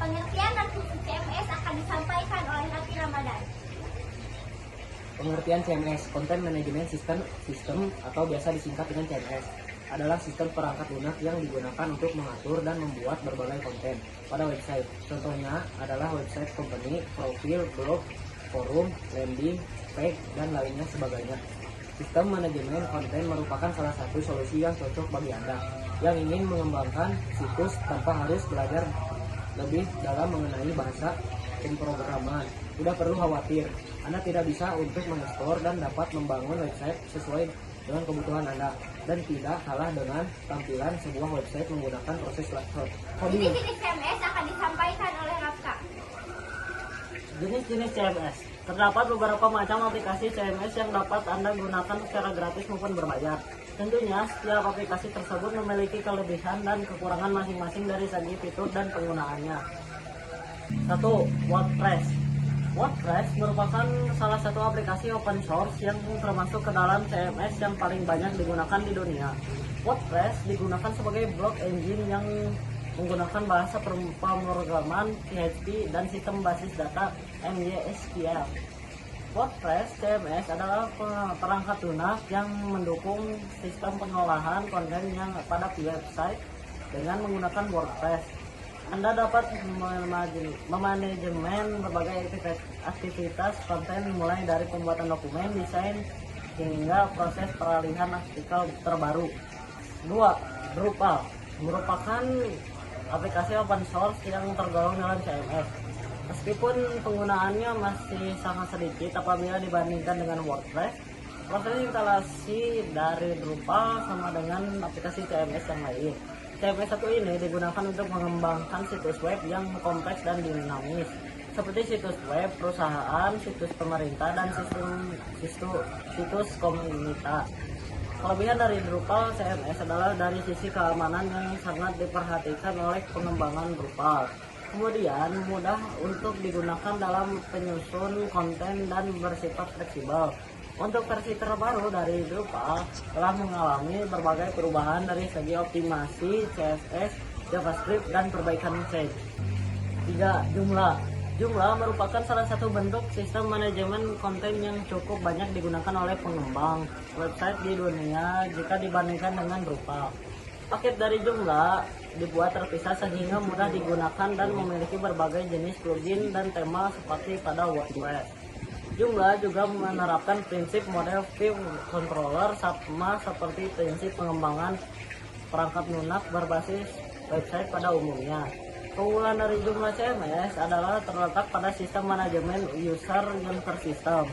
Pengertian dan fungsi CMS akan disampaikan oleh Raffi Ramadan. Pengertian CMS, Content Management System atau biasa disingkat dengan CMS, adalah sistem perangkat lunak yang digunakan untuk mengatur dan membuat berbagai konten pada website. Contohnya adalah website company, profil, blog, forum, landing, page, dan lainnya sebagainya. Sistem manajemen konten merupakan salah satu solusi yang cocok bagi Anda yang ingin mengembangkan situs tanpa harus belajar lebih dalam mengenai bahasa pemrograman. Tidak perlu khawatir, Anda tidak bisa untuk mengeksplor dan dapat membangun website sesuai dengan kebutuhan Anda dan tidak kalah dengan tampilan sebuah website menggunakan proses layout. Jenis-jenis CMS akan disampaikan oleh Rafka. Jenis-jenis CMS. Terdapat beberapa macam aplikasi CMS yang dapat Anda gunakan secara gratis maupun berbayar. Tentunya, setiap aplikasi tersebut memiliki kelebihan dan kekurangan masing-masing dari segi fitur dan penggunaannya. 1. WordPress. WordPress merupakan salah satu aplikasi open source yang termasuk ke dalam CMS yang paling banyak digunakan di dunia. WordPress digunakan sebagai blog engine yang menggunakan bahasa pemrograman PHP dan sistem basis data MySQL. WordPress CMS adalah perangkat lunak yang mendukung sistem pengolahan konten yang pada website dengan menggunakan WordPress. Anda dapat memanajemen berbagai aktivitas konten mulai dari pembuatan dokumen, desain, hingga proses peralihan artikel terbaru. 2. Drupal merupakan aplikasi open source yang tergolong dalam CMS. Meskipun penggunaannya masih sangat sedikit apabila dibandingkan dengan WordPress, proses instalasi dari Drupal sama dengan aplikasi CMS yang lain. CMS satu ini digunakan untuk mengembangkan situs web yang kompleks dan dinamis, seperti situs web perusahaan, situs pemerintah, dan situs komunitas. Kelebihan dari Drupal CMS adalah dari sisi keamanan yang sangat diperhatikan oleh pengembangan Drupal. Kemudian mudah untuk digunakan dalam penyusun konten dan bersifat fleksibel. Untuk versi terbaru dari Drupal telah mengalami berbagai perubahan dari segi optimasi, CSS, JavaScript, dan perbaikan change. 3. Joomla. Joomla merupakan salah satu bentuk sistem manajemen konten yang cukup banyak digunakan oleh pengembang website di dunia jika dibandingkan dengan Drupal. Paket dari Joomla dibuat terpisah sehingga mudah digunakan dan memiliki berbagai jenis plugin dan tema seperti pada WordPress. Joomla juga menerapkan prinsip model view controller sama seperti prinsip pengembangan perangkat lunak berbasis website pada umumnya. Keunggulan dari Joomla CMS adalah terletak pada sistem manajemen user yang tersistem,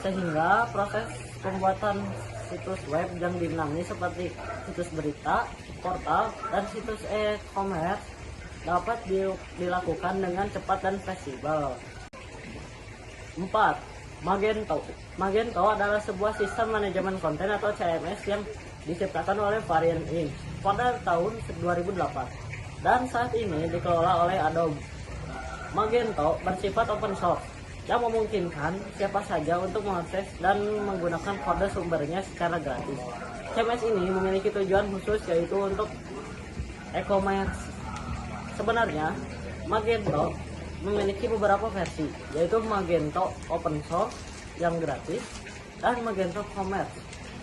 sehingga proses pembuatan situs web yang dinamis seperti situs berita, portal, dan situs e-commerce dapat dilakukan dengan cepat dan fleksibel. 4. Magento. Magento adalah sebuah sistem manajemen konten atau CMS yang diciptakan oleh Variant Inc. pada tahun 2008 dan saat ini dikelola oleh Adobe. Magento bersifat open source yang memungkinkan siapa saja untuk mengakses dan menggunakan kode sumbernya secara gratis. CMS ini memiliki tujuan khusus yaitu untuk e-commerce. Sebenarnya, Magento memiliki beberapa versi, yaitu Magento Open Source yang gratis dan Magento Commerce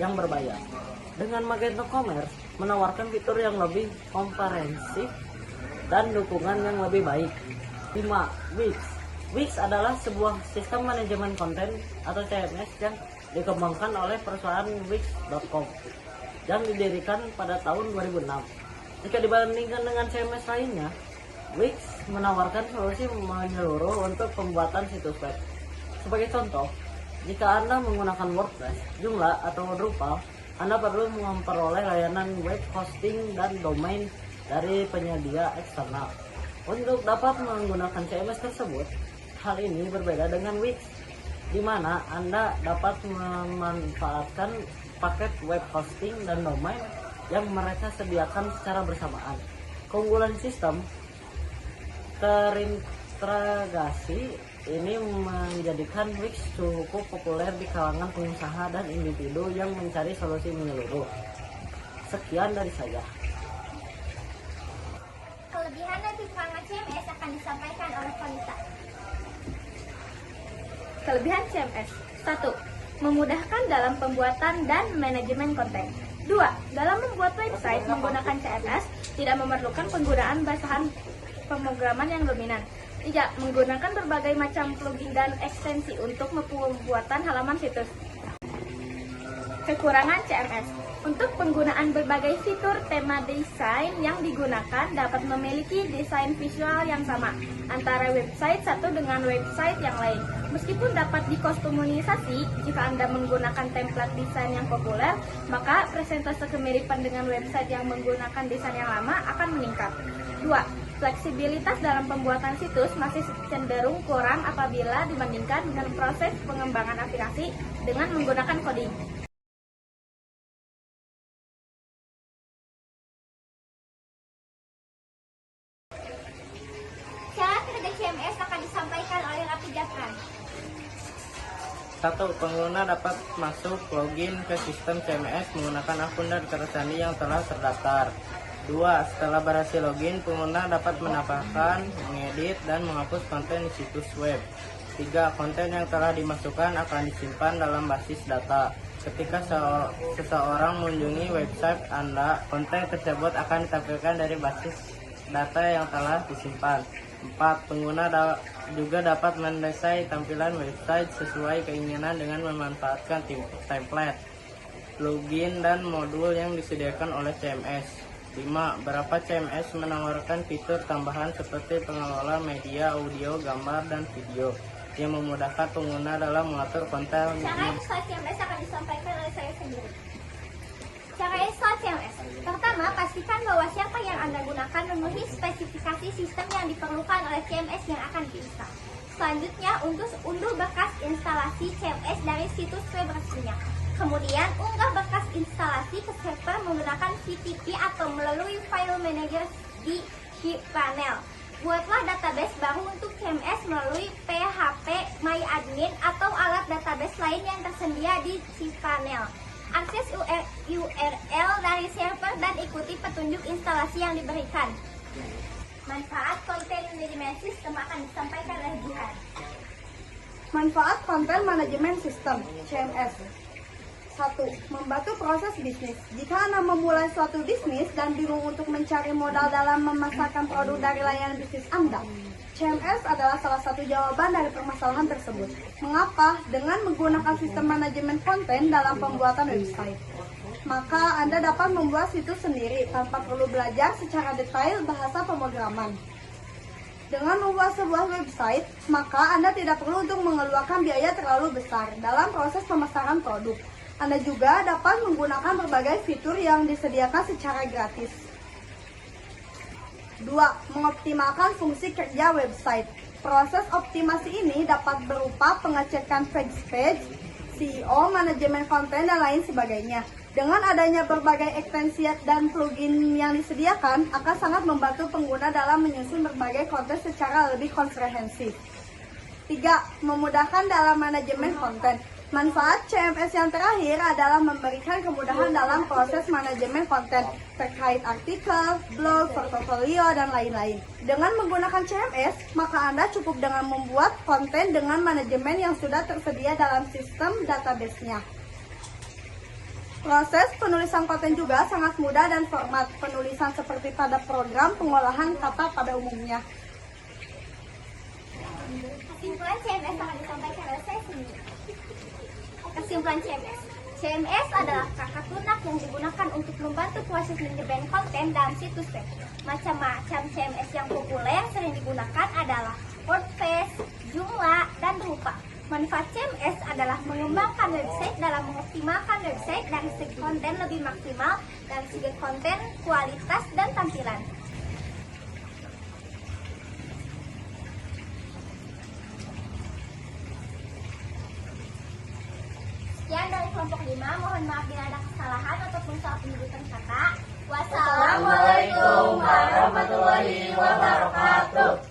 yang berbayar. Dengan Magento Commerce menawarkan fitur yang lebih komprehensif dan dukungan yang lebih baik. 5. Wix. Wix adalah sebuah sistem manajemen konten atau CMS yang dikembangkan oleh perusahaan Wix.com yang didirikan pada tahun 2006. Jika dibandingkan dengan CMS lainnya, Wix menawarkan solusi menyeluruh untuk pembuatan situs web. Sebagai contoh, jika Anda menggunakan WordPress, Joomla, atau Drupal, Anda perlu memperoleh layanan web hosting dan domain dari penyedia eksternal. Untuk dapat menggunakan CMS tersebut, hal ini berbeda dengan Wix, di mana Anda dapat memanfaatkan paket web hosting dan domain yang mereka sediakan secara bersamaan. Keunggulan sistem terintegrasi ini menjadikan Wix cukup populer di kalangan pengusaha dan individu yang mencari solusi menyeluruh. Sekian dari saya. Kelebihan dan kekurangan CMS akan akan disampaikan oleh Konita. Kelebihan CMS. 1. Memudahkan dalam pembuatan dan manajemen konten. 2. Dalam membuat website menggunakan CMS tidak memerlukan penggunaan bahan pemrograman yang dominan. 3. Menggunakan berbagai macam plugin dan ekstensi untuk pembuatan halaman situs. Kekurangan CMS. Untuk penggunaan berbagai fitur tema desain yang digunakan dapat memiliki desain visual yang sama antara website satu dengan website yang lain. Meskipun dapat dikustomisasi, jika Anda menggunakan template desain yang populer, maka presentase kemiripan dengan website yang menggunakan desain yang lama akan meningkat. 2. Fleksibilitas dalam pembuatan situs masih cenderung kurang apabila dibandingkan dengan proses pengembangan aplikasi dengan menggunakan coding. Cara kerja CMS akan disampaikan oleh Raffi Jafran. 1. Pengguna dapat masuk login ke sistem CMS menggunakan akun dan kata sandi yang telah terdaftar. 2. Setelah berhasil login, pengguna dapat menambahkan, mengedit, dan menghapus konten di situs web. 3. Konten yang telah dimasukkan akan disimpan dalam basis data. Ketika seseorang mengunjungi website Anda, konten tersebut akan ditampilkan dari basis data yang telah disimpan. 4. Pengguna juga dapat mendesain tampilan website sesuai keinginan dengan memanfaatkan template, plugin, dan modul yang disediakan oleh CMS. 5. Beberapa CMS menawarkan fitur tambahan seperti pengelola media, audio, gambar, dan video yang memudahkan pengguna dalam mengatur konten. Cara install CMS akan disampaikan oleh saya sendiri. Cara install CMS. Pertama, pastikan bahwa siapa yang Anda gunakan memenuhi spesifikasi sistem yang diperlukan oleh CMS yang akan diinstal. Selanjutnya, unduh bekas instalasi CMS dari situs web resminya. Kemudian, unggah bekas instalasi ke server menggunakan VTP atau melalui file manager di cPanel. Buatlah database baru untuk CMS melalui phpMyAdmin atau alat database lain yang tersedia di cPanel. Akses URL dari server dan ikuti petunjuk instalasi yang diberikan. Manfaat konten manajemen sistem akan disampaikan oleh Jihan. Manfaat konten manajemen sistem (CMS). 1. Membantu proses bisnis. Jika Anda memulai suatu bisnis dan bingung untuk mencari modal dalam memasarkan produk dari layanan bisnis Anda, CMS adalah salah satu jawaban dari permasalahan tersebut. Mengapa? Dengan menggunakan sistem manajemen konten dalam pembuatan website, maka Anda dapat membuat situs sendiri tanpa perlu belajar secara detail bahasa pemrograman. Dengan membuat sebuah website, maka Anda tidak perlu untuk mengeluarkan biaya terlalu besar dalam proses pemasaran produk. Anda juga dapat menggunakan berbagai fitur yang disediakan secara gratis. 2. Mengoptimalkan fungsi kerja website. Proses optimasi ini dapat berupa pengecekan page, SEO, manajemen konten, dan lain sebagainya. Dengan adanya berbagai ekstensi dan plugin yang disediakan, akan sangat membantu pengguna dalam menyusun berbagai konten secara lebih komprehensif. 3. Memudahkan dalam manajemen konten. Manfaat CMS yang terakhir adalah memberikan kemudahan dalam proses manajemen konten terkait artikel, blog, portofolio, dan lain-lain. Dengan menggunakan CMS, maka Anda cukup dengan membuat konten dengan manajemen yang sudah tersedia dalam sistem database-nya. Proses penulisan konten juga sangat mudah dan format penulisan seperti pada program pengolahan kata pada umumnya. Kesimpulan CMS akan disampaikan oleh saya sendiri. Kesimpulan CMS. CMS adalah perangkat lunak yang digunakan untuk membantu proses manajemen konten dalam situs web. Macam-macam CMS yang populer sering digunakan adalah WordPress, Joomla, dan Drupal. Manfaat CMS adalah mengembangkan website dalam mengoptimalkan website dari segi konten lebih maksimal, dari segi konten, kualitas, dan tampilan. Sekian dari kelompok 5, mohon maaf bila ada kesalahan ataupun salah penyebutan kata. Wassalamualaikum warahmatullahi wabarakatuh.